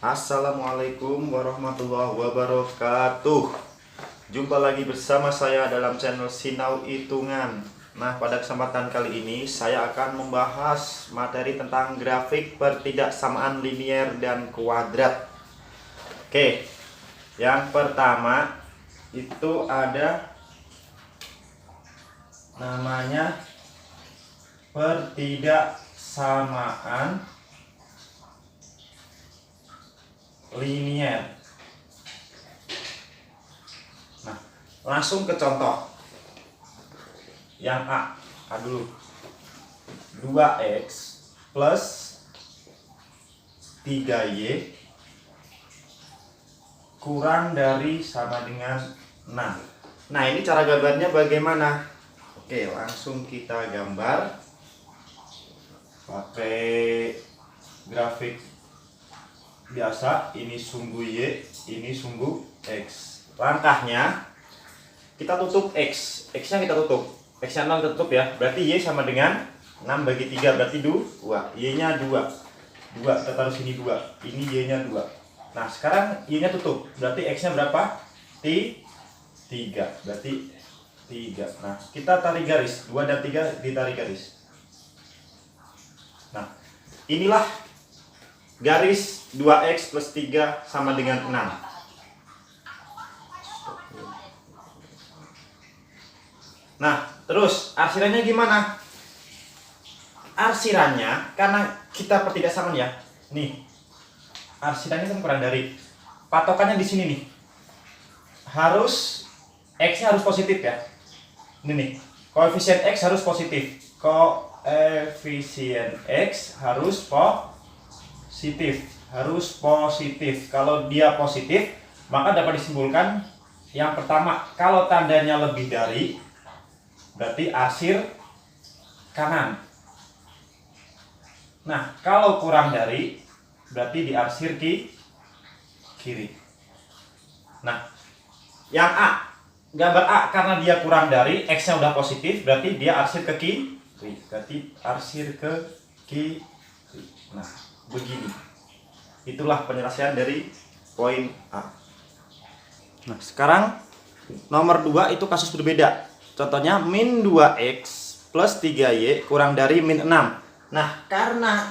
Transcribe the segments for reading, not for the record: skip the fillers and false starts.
Assalamualaikum warahmatullahi wabarakatuh. Jumpa lagi bersama saya dalam channel Sinau Hitungan. Nah, pada kesempatan kali ini saya akan membahas materi tentang grafik pertidaksamaan linier dan kuadrat. Oke, yang pertama itu ada namanya pertidaksamaan linier. Nah, langsung ke contoh. Yang A dulu. 2x plus 3y kurang dari sama dengan 6. Nah, ini cara gambarnya bagaimana? Oke, langsung kita gambar pakai grafik biasa. Ini sumbu Y, ini sumbu X. Langkahnya kita tutup X. X-nya kita tutup. X-nya 0 kita tutup ya. Berarti Y sama dengan 6 bagi 3 berarti 2. Y-nya 2. 2 kita taruh sini 2. Ini Y-nya 2. Nah, sekarang Y-nya tutup. Berarti X-nya berapa? 3. Berarti 3. Nah, kita tarik garis. 2 dan 3 ditarik garis. Nah, inilah garis 2x plus 3 sama dengan 6. Nah, terus arsirannya gimana? Arsirannya, karena kita pertidaksamaan ya. Nih, arsirannya kan kurang dari. Patokannya di sini nih. Harus x-nya harus positif ya. Ini nih, koefisien x harus positif. Koefisien x harus positif. Kalau dia positif, maka dapat disimpulkan yang pertama, kalau tandanya lebih dari, berarti arsir kanan. Nah, kalau kurang dari, berarti diarsir kiri. Nah, yang A, gambar A karena dia kurang dari, X-nya udah positif, berarti dia arsir ke kiri. Berarti arsir ke kiri. Nah, begini. Itulah penyelesaian dari poin A. Nah, sekarang nomor 2 itu kasus berbeda. Contohnya min 2x plus 3y kurang dari min 6. Nah, karena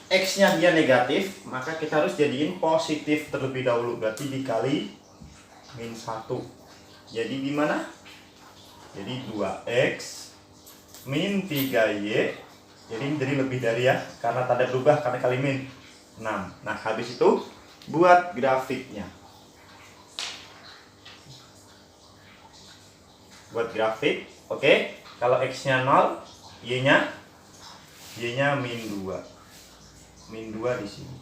x-nya dia negatif, maka kita harus jadiin positif terlebih dahulu. Berarti dikali min 1. Jadi gimana? Jadi 2x min 3y. Jadi lebih dari ya, karena tanda berubah karena kali min 6. Nah, habis itu buat grafiknya. Buat grafik, oke. Kalau x-nya 0, y-nya min 2. Min 2 di sini.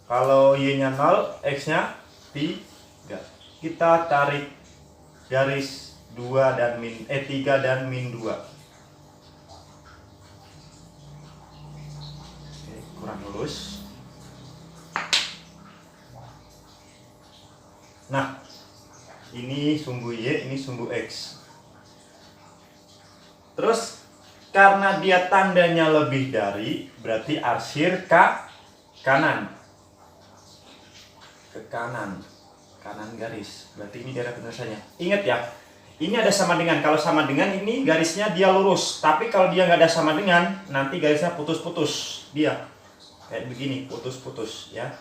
Kalau y-nya 0, x-nya 3. Kita tarik garis 3 dan min 2. Kurang lurus. Nah, ini sumbu Y, ini sumbu X. Terus karena dia tandanya lebih dari, berarti arsir ke kanan. Ke kanan. Kanan garis. Berarti ini daerah penyelesaiannya. Ingat ya, ini ada sama dengan. Kalau sama dengan ini garisnya dia lurus. Tapi kalau dia nggak ada sama dengan, nanti garisnya putus-putus. Dia kayak begini, putus-putus ya.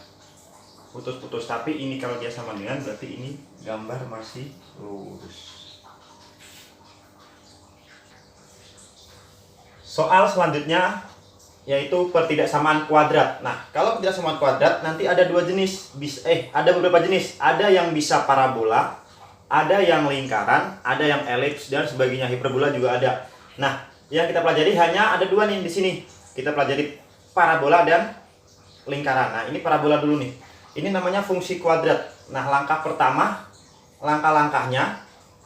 Putus-putus, tapi ini kalau dia sama dengan berarti ini gambar masih lurus. Soal selanjutnya yaitu pertidaksamaan kuadrat. Nah, kalau pertidaksamaan kuadrat nanti ada dua jenis, ada beberapa jenis. Ada yang bisa parabola, ada yang lingkaran, ada yang elips dan sebagainya. Hiperbola juga ada. Nah, yang kita pelajari hanya ada dua nih di sini. Kita pelajari parabola dan lingkaran. Nah, ini parabola dulu nih. Ini namanya fungsi kuadrat. Nah, langkah-langkahnya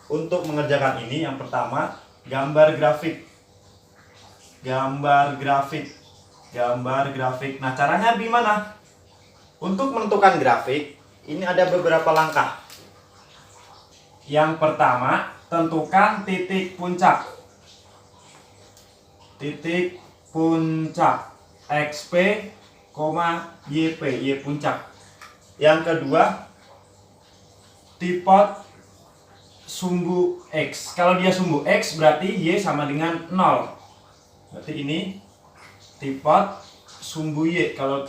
untuk mengerjakan ini, yang pertama gambar grafik. Gambar grafik. Nah, caranya gimana? Untuk menentukan grafik, ini ada beberapa langkah. Yang pertama, tentukan titik puncak. Titik puncak XP YP, Y puncak. Yang kedua, tipot sumbu X. Kalau dia sumbu X berarti Y sama dengan 0. Berarti ini tipot sumbu Y. Kalau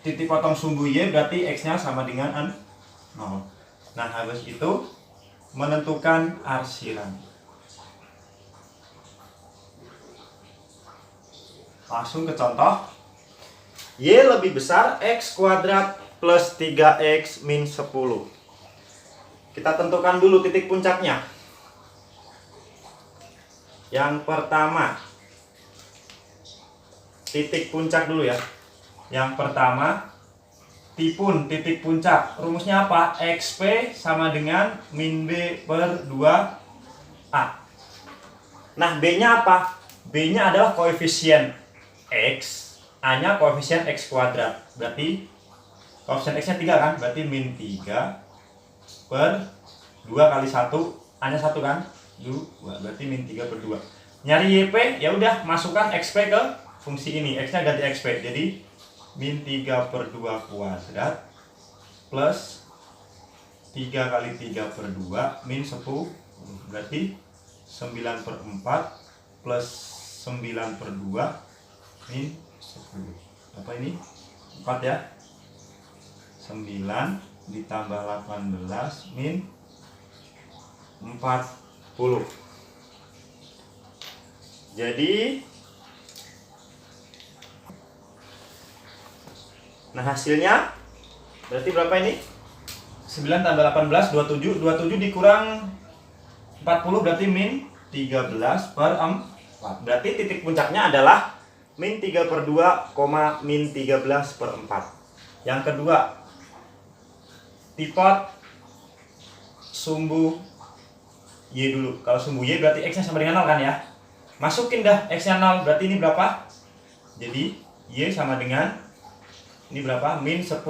titik potong sumbu Y berarti X-nya sama dengan 0. Nah, habis itu menentukan arsiran. Langsung ke contoh. Y lebih besar X kuadrat plus 3X min 10. Kita tentukan dulu titik puncaknya. Yang pertama, titik puncak dulu ya. Yang pertama, tipun titik puncak. Rumusnya apa? XP sama dengan min B per 2A. Nah, B-nya apa? B-nya adalah koefisien X, A-nya koefisien X kuadrat. Berarti koefisien X-nya 3 kan? Berarti min 3 per 2 kali 1, A-nya 1 kan? 2, berarti min 3 per 2. Nyari YP, ya udah masukkan XP ke fungsi ini. X-nya ganti XP. Jadi min 3 per 2 kuadrat plus 3 kali 3 per 2 min 10. Berarti 9 per 4 plus 9 per 2 min 10. Apa ini? 4 ya. 9 ditambah 18 min 40. Jadi nah, hasilnya berarti berapa ini? 9 tambah 18 27. 27 dikurang 40 berarti min 13 per 4. Berarti titik puncaknya adalah min 3 per 2, min 13 per 4. Yang kedua, tipot sumbu Y dulu. Kalau sumbu Y berarti X-nya sama dengan 0 kan ya. Masukin dah X-nya 0, berarti ini berapa? Jadi Y sama dengan ini berapa? Min 10.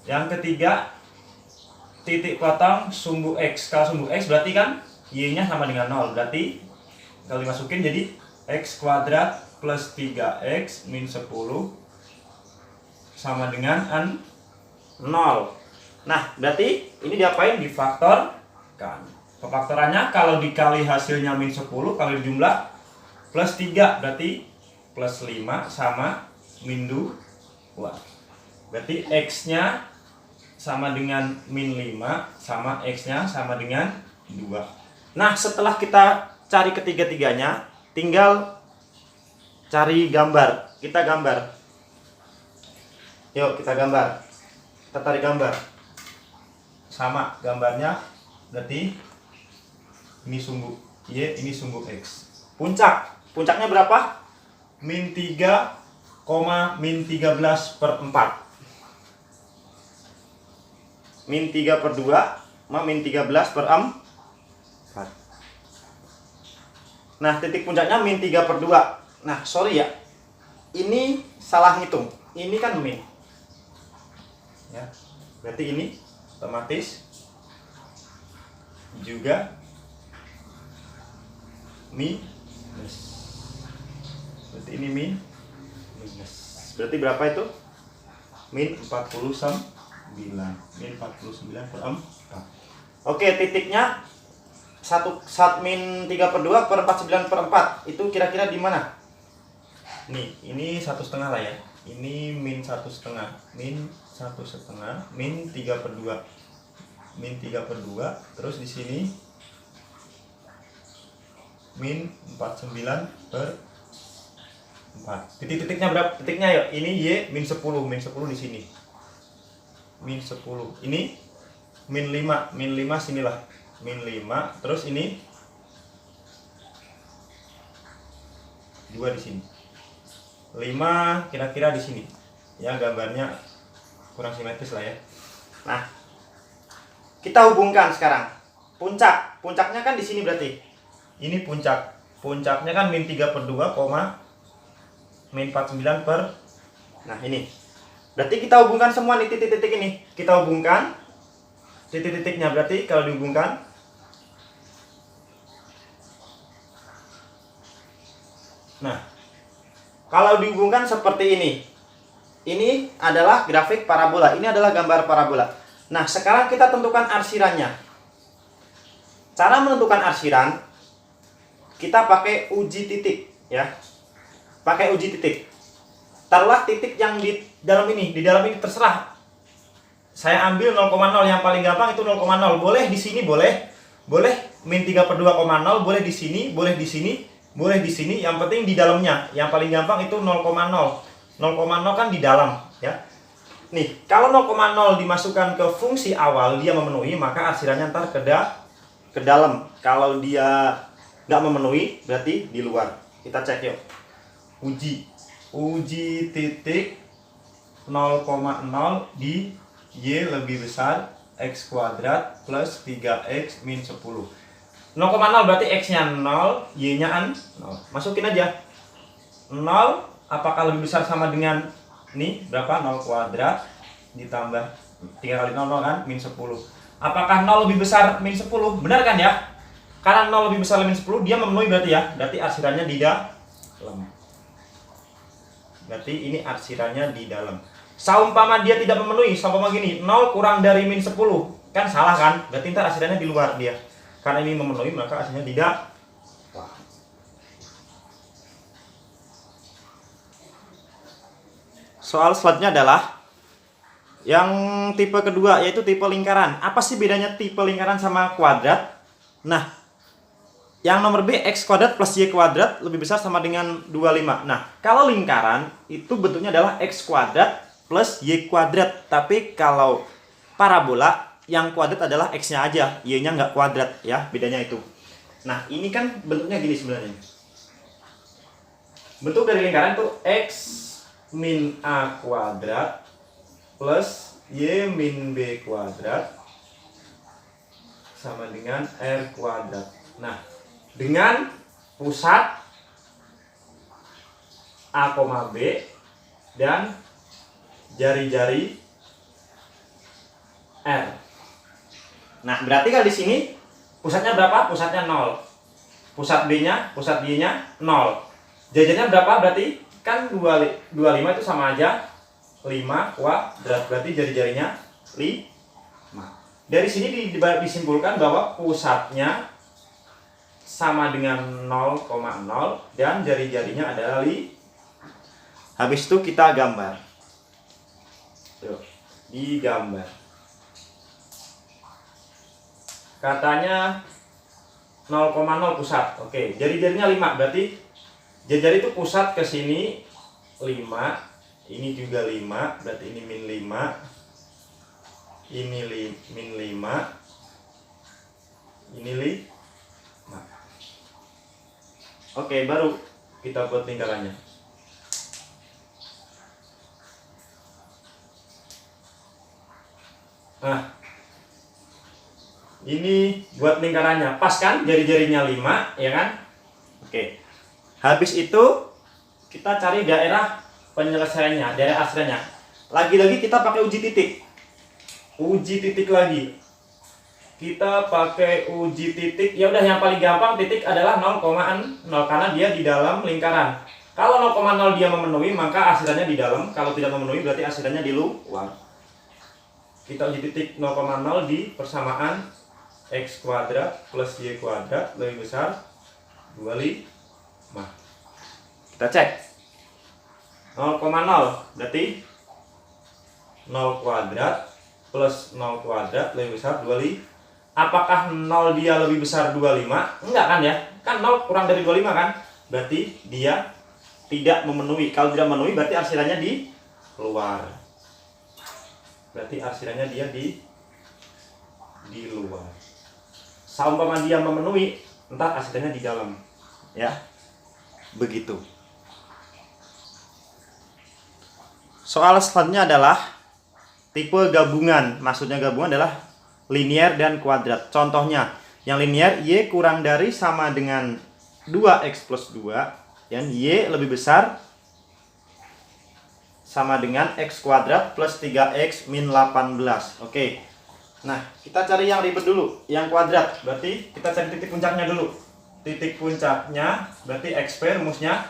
Yang ketiga, titik potong sumbu X. Kalau sumbu X berarti kan Y-nya sama dengan 0. Berarti kalau dimasukin jadi X kuadrat plus 3X min 10 sama dengan 0. Nah, berarti ini diapain? Difaktorkan. Pefaktorannya kalau dikali hasilnya min 10, kalau dijumlah plus 3, berarti plus 5 sama min 2. Berarti X-nya sama dengan min 5 sama X-nya sama dengan 2. Nah, setelah kita cari ketiga-tiganya, tinggal cari gambar. Kita gambar. Yuk, kita gambar. Kita tarik gambar. Sama gambarnya, berarti ini sumbu Y, ini sumbu X. Puncaknya berapa? Min 3, min 13 per 4. Min 3 per 2, min 13 per 4. Nah, titik puncaknya min 3 per 2. Nah, sorry ya, ini salah ngitung. Ini kan min ya, berarti ini otomatis juga minus. Berarti ini minus. Berarti berapa itu? Min 49. Min 49 per 4. Oke, titiknya min 3 per 2 per 49 per 4. Itu kira-kira di mana? Nih, ini 1,5 lah ya. Ini min 1,5. Min 1,5. Min 3 per 2. Min 3 per 2. Terus di sini min 49 per 4. Titik-titiknya berapa? Titiknya ya. Ini Y min 10. Min 10 di sini. Min 10. Ini min 5. Min 5 sinilah. Min 5. Terus ini 2 di sini. 5 kira-kira di sini. Ya, gambarnya kurang simetris lah ya. Nah, kita hubungkan sekarang. Puncaknya kan di sini berarti. Ini puncak. Puncaknya kan min 3 per 2, min 49 per. Nah, ini. Berarti kita hubungkan semua nih titik-titik ini. Kita hubungkan titik-titiknya, berarti kalau dihubungkan nah, Kalau dihubungkan seperti ini. Ini adalah grafik parabola. Ini adalah gambar parabola. Nah, sekarang kita tentukan arsirannya. Cara menentukan arsiran, kita pakai uji titik, ya. Pakai uji titik. Taruhlah titik yang di dalam ini terserah. Saya ambil 0,0 yang paling gampang itu 0,0. Boleh di sini, boleh min 3/2,0, boleh di sini, boleh di sini, boleh di sini. Yang penting di dalamnya. Yang paling gampang itu 0,0. 0,0 kan di dalam, ya. Nih, kalau 0,0 dimasukkan ke fungsi awal, dia memenuhi, maka arsirannya ntar ke dalam. Kalau dia nggak memenuhi, berarti di luar. Kita cek yuk. Uji titik 0,0 di Y lebih besar X kuadrat plus 3X min 10. 0,0 berarti X-nya 0, Y-nya 0. Masukin aja. 0, apakah lebih besar sama dengan ini? Berapa? 0 kuadrat ditambah 3 kali 0, 0 kan? Min 10. Apakah 0 lebih besar min 10? Benar kan ya? Karena 0 lebih besar min 10, dia memenuhi berarti ya. Berarti arsirannya di dalam. Berarti ini arsirannya di dalam. Saumpama dia tidak memenuhi, saumpama gini, 0 kurang dari min 10. Kan salah kan? Berarti ntar arsirannya di luar dia. Karena ini memenuhi, maka arsirannya di dalam. Soal selanjutnya adalah yang tipe kedua, yaitu tipe lingkaran. Apa sih bedanya tipe lingkaran sama kuadrat? Nah, yang nomor B, X kuadrat plus Y kuadrat lebih besar sama dengan 25. Nah, kalau lingkaran itu bentuknya adalah X kuadrat plus Y kuadrat. Tapi kalau parabola, yang kuadrat adalah X-nya aja, Y-nya nggak kuadrat, ya. Bedanya itu. Nah, ini kan bentuknya gini sebenarnya. Bentuk dari lingkaran itu X min A kuadrat plus Y min B kuadrat sama dengan R kuadrat. Nah, dengan pusat A, B dan jari-jari R. Nah, berarti kalau di sini pusatnya berapa? Pusatnya 0. Pusat B-nya, pusat Y-nya 0. Jari-jarinya berapa? Berarti kan 25 itu sama aja 5 kuadrat. Berarti jari-jarinya 5. Dari sini disimpulkan bahwa pusatnya sama dengan 0,0 dan jari-jarinya adalah 5. Habis itu kita gambar. Tuh, digambar. Katanya 0,0 pusat. Oke, jari-jarinya 5. Berarti jari-jari itu pusat ke sini 5. Ini juga 5. Berarti ini min 5. Ini min 5. Ini 5. Oke, baru kita buat lingkarannya. Nah, ini buat lingkarannya. Pas kan? Jari-jarinya 5, ya kan? Oke. Habis itu kita cari daerah penyelesaiannya, daerah arsirannya. Lagi-lagi kita pakai uji titik. Uji titik lagi. Kita pakai uji titik. Ya udah, yang paling gampang titik adalah 0,0 karena dia di dalam lingkaran. Kalau 0,0 dia memenuhi, maka arsirannya di dalam. Kalau tidak memenuhi, berarti arsirannya di luar. Kita uji titik 0,0 di persamaan X kuadrat plus Y kuadrat lebih besar 25. Kita cek. 0,0 berarti 0 kuadrat plus 0 kuadrat lebih besar 25. Apakah 0 dia lebih besar 25? Enggak kan ya? Kan 0 kurang dari 25 kan? Berarti dia tidak memenuhi. Kalau tidak memenuhi berarti arsirannya di luar. Berarti arsirannya dia di luar. Saumpama dia memenuhi, entar arsirannya di dalam. Ya. Begitu. Soal selanjutnya adalah tipe gabungan. Maksudnya gabungan adalah linear dan kuadrat. Contohnya, yang linear Y kurang dari sama dengan 2X plus 2. Dan Y lebih besar sama dengan X kuadrat plus 3X min 18. Oke. Nah, kita cari yang ribet dulu. Yang kuadrat. Berarti kita cari titik puncaknya dulu. Titik puncaknya berarti XP rumusnya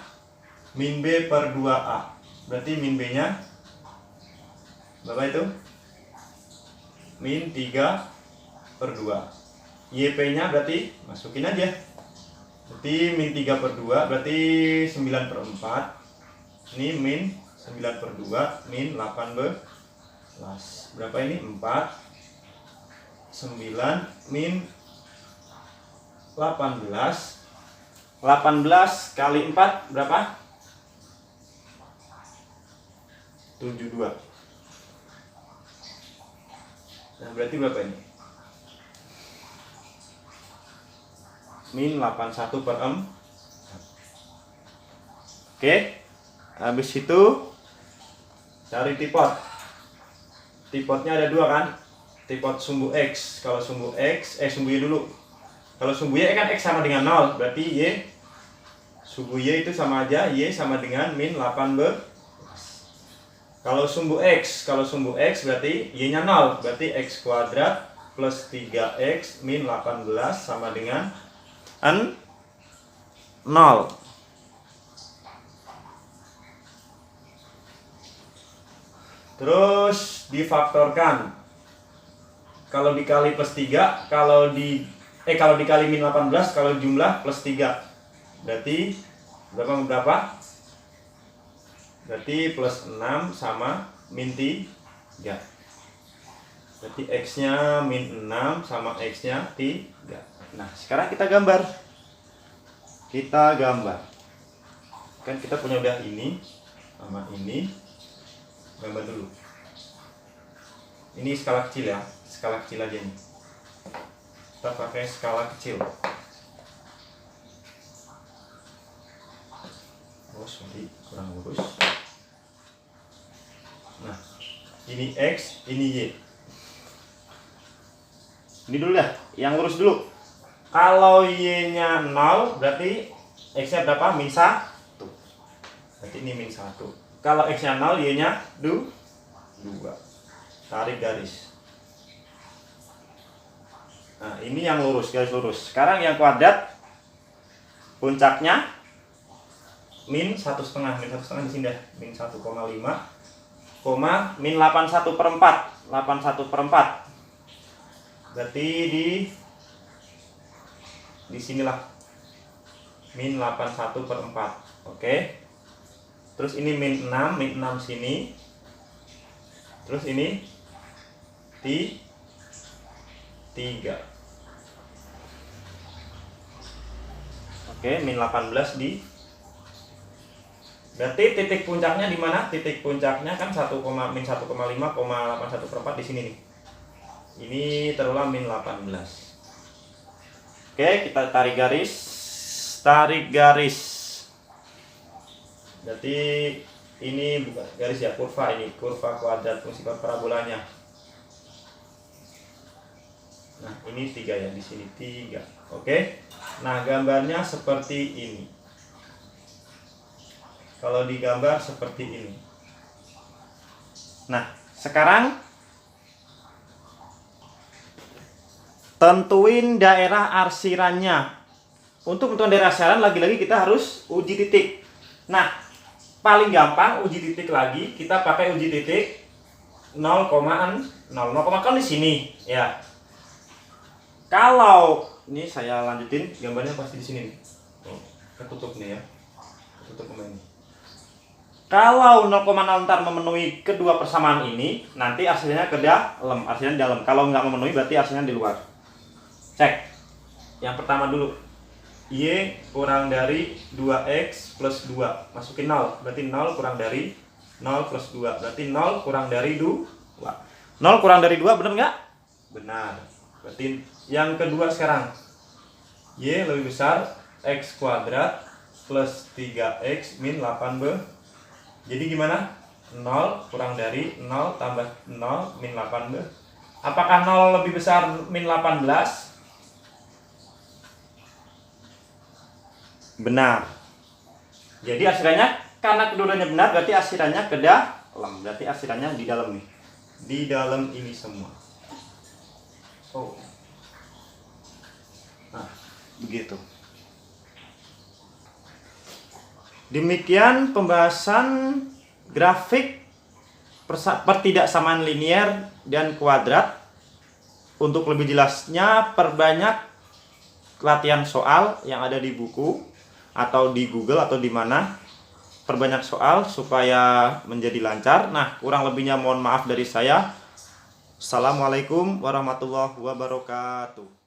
min B per 2A. Berarti min B nya berapa itu? Min 3 per 2. YP nya berarti masukin aja. Berarti min 3 per 2 berarti 9 per 4. Ini min 9 per 2 min 18. Berapa ini? 4 9 min 18. 18 kali 4 berapa? 72. Nah, berarti berapa ini? Min 81 per 4. Oke. Habis itu cari tipot. Tipotnya ada dua kan? Tipot sumbu X. Kalau sumbu X, sumbu Y dulu. Kalau sumbu Y kan X sama dengan 0, berarti Y sumbu Y itu sama aja, Y sama dengan min 18. Kalau sumbu X berarti Y-nya 0, berarti X kuadrat plus 3X min 18 sama dengan 0. Terus difaktorkan. Kalau dikali plus 3, kalau dikali min 18, kalau jumlah plus 3. Berarti berapa? Berarti plus 6 sama min 3. Berarti X-nya min 6 sama X-nya 3. Nah, sekarang kita gambar. Kan kita punya udah ini sama ini. Gambar dulu. Ini skala kecil ya. Skala kecil aja nih. Kita pakai skala kecil. Oh, sorry, kurang lurus. Nah, ini X, ini Y. Ini dulu dah, yang lurus dulu. Kalau Y-nya 0, berarti X-nya berapa? Min 1. Berarti ini min 1. Kalau X-nya 0, Y-nya 2. Tarik garis. Nah, ini yang lurus, garis lurus. Sekarang yang kuadrat, puncaknya min 1,5. Min 1,5 di sini dah. Min 1,5, min 81 per 4. 81 per 4. Berarti di sinilah. Min 81 per 4. Oke. Terus ini min 6 sini. Terus ini 3. Oke, min 18 di. Berarti titik puncaknya di mana? Titik puncaknya kan min 1,5,81 per 4 di sini nih. Ini terulang min 18. Oke, kita tarik garis. Berarti ini bukan garis ya, kurva ini, kurva kuadrat fungsi parabolanya. Nah, ini 3 ya, di sini 3. Oke. Nah, gambarnya seperti ini. Kalau digambar seperti ini. Nah, sekarang tentuin daerah arsirannya. Untuk menentukan daerah arsiran, lagi-lagi kita harus uji titik. Nah, paling gampang uji titik lagi, kita pakai uji titik 0,0 kan di sini ya. Kalau ini saya lanjutin gambarnya pasti di sini nih. Oh, ketutup nih ya. Ketutup ini. Kalau 0,0 ntar memenuhi kedua persamaan ini, nanti hasilnya ke dalam, hasilnya di dalam. Kalau nggak memenuhi berarti hasilnya di luar. Cek. Yang pertama dulu. Y kurang dari 2X plus 2. Masukin 0. Berarti 0 kurang dari 0 plus 2. Berarti 0 kurang dari 2. 0 kurang dari 2 benar nggak? Benar. Berarti yang kedua sekarang. Y lebih besar X kuadrat plus 3X min 8B. Jadi gimana? 0 kurang dari 0 tambah 0 min 8B. Apakah 0 lebih besar min 18? Benar. Jadi asirannya, karena kedua-duanya benar, berarti asirannya ke dalam. Berarti asirannya di dalam nih. Di dalam ini semua. Oh. Nah, begitu. Demikian pembahasan grafik pertidaksamaan linier dan kuadrat. Untuk lebih jelasnya, perbanyak latihan soal yang ada di buku atau di Google atau di mana. Perbanyak soal supaya menjadi lancar. Nah, kurang lebihnya mohon maaf dari saya. Assalamualaikum warahmatullahi wabarakatuh.